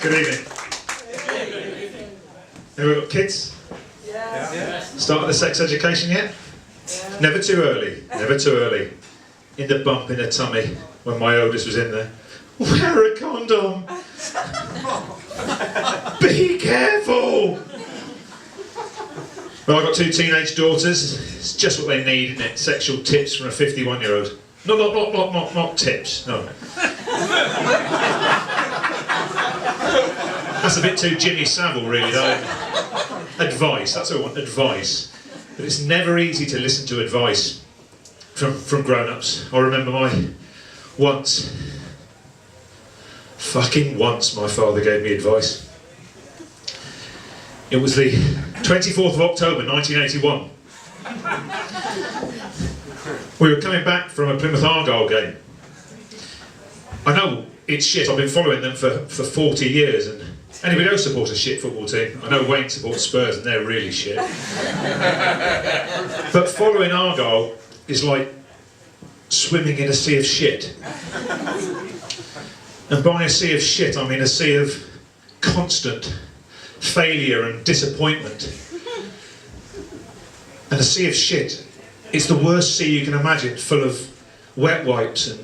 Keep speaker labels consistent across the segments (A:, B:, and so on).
A: Good evening. Anyone got kids?
B: Yeah.
A: Started the sex education yet?
B: Yeah.
A: Never too early, never too early. In the bump in the tummy when my oldest was in there. Wear a condom! Be careful! Well, I've got two teenage daughters. It's just what they need, isn't it? Sexual tips from a 51-year-old. Not tips, no. That's a bit too Jimmy Savile, really, though. Advice, that's what I want, advice. But it's never easy to listen to advice from grown-ups. I remember once my father gave me advice. It was the 24th of October 1981. We were coming back from a Plymouth Argyle game. I know it's shit, I've been following them for 40 years, and anybody else supports a shit football team? I know Wayne supports Spurs and they're really shit. But following Argyle is like swimming in a sea of shit. And by a sea of shit, I mean a sea of constant failure and disappointment. And a sea of shit is the worst sea you can imagine, full of wet wipes and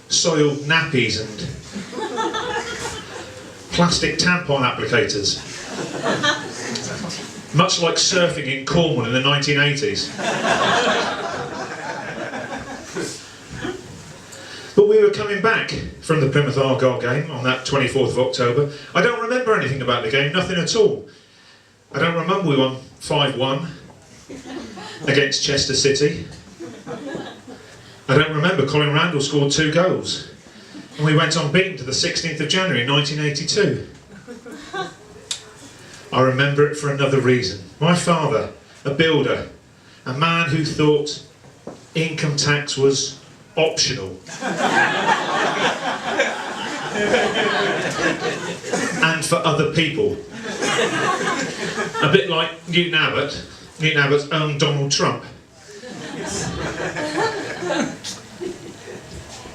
A: soiled nappies and plastic tampon applicators. Much like surfing in Cornwall in the 1980s. But we were coming back from the Plymouth Argyle game on that 24th of October. I don't remember anything about the game, nothing at all. I don't remember we won 5-1 against Chester City. I don't remember Colin Randall scored 2 goals. And we went unbeaten to the 16th of January 1982. I remember it for another reason. My father, a builder, a man who thought income tax was optional. And for other people. A bit like Newton Abbott's own Donald Trump.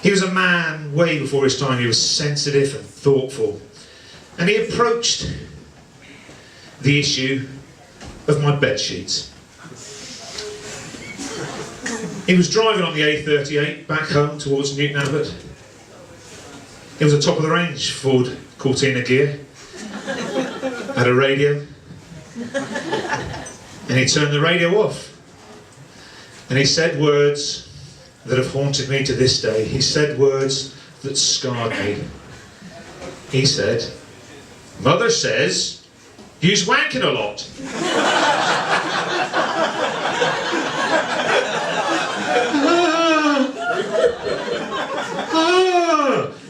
A: He was a man way before his time. He was sensitive and thoughtful. And he approached the issue of my bed sheets. He was driving on the A38 back home towards Newton Abbott. It was a top of the range Ford Cortina gear. Had a radio. And he turned the radio off. And he said words that have haunted me to this day. He said words that scarred me. He said, "Mother says, you's wanking a lot."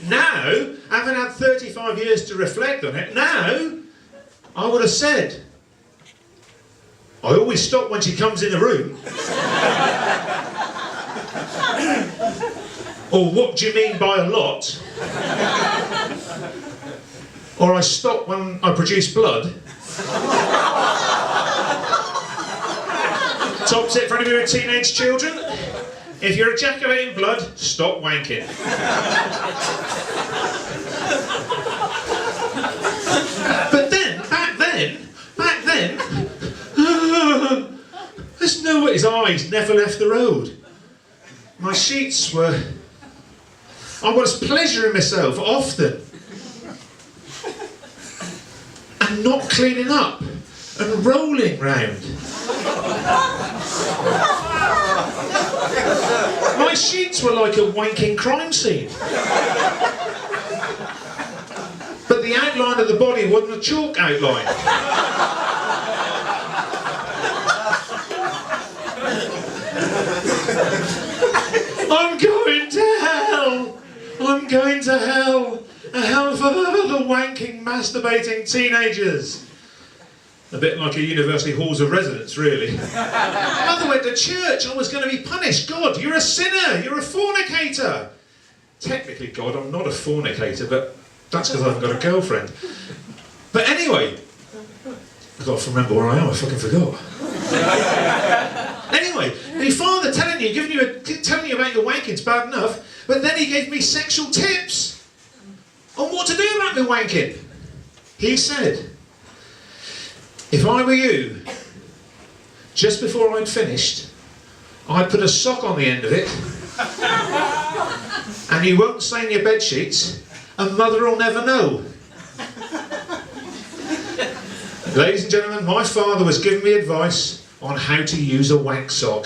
A: Now, having had 35 years to reflect on it, now, I would have said, "I always stop when she comes in the room." Or, "What do you mean by a lot?" Or, "I stop when I produce blood." Top tip for any of your teenage children: if you're ejaculating blood, stop wanking. But then, back then, there's no way his eyes never left the road. My sheets were... I was pleasuring myself often. And not cleaning up and rolling round. My sheets were like a wanking crime scene. But the outline of the body wasn't a chalk outline. I'm going to hell! I'm going to hell! A hell for the wanking, masturbating teenagers. A bit like a university halls of residence, really. Mother went to church, I was going to be punished. God, you're a sinner, you're a fornicator. Technically, God, I'm not a fornicator, but that's because I haven't got a girlfriend. But anyway, I've got to remember where I am, I fucking forgot. Anyway, your father telling you about your wanking's bad enough, but then he gave me sexual tips on what to do about my wanking. He said, if I were you, just before I'd finished, I'd put a sock on the end of it, and you won't stain your bed sheets, and Mother will never know. Ladies and gentlemen, my father was giving me advice on how to use a wank sock.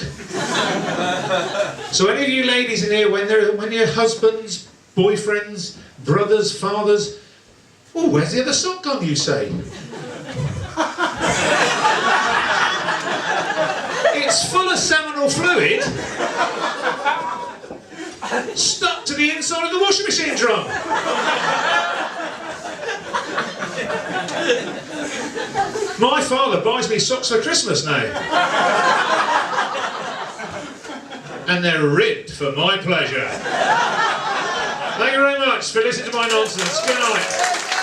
A: So any of you ladies in here, when your husbands, boyfriends, brothers, fathers, oh, where's the other sock gone, you say? It's full of seminal fluid stuck to the inside of the washing machine drum. My father buys me socks for Christmas now. And they're ribbed for my pleasure. Thank you very much for listening to my nonsense. Good night.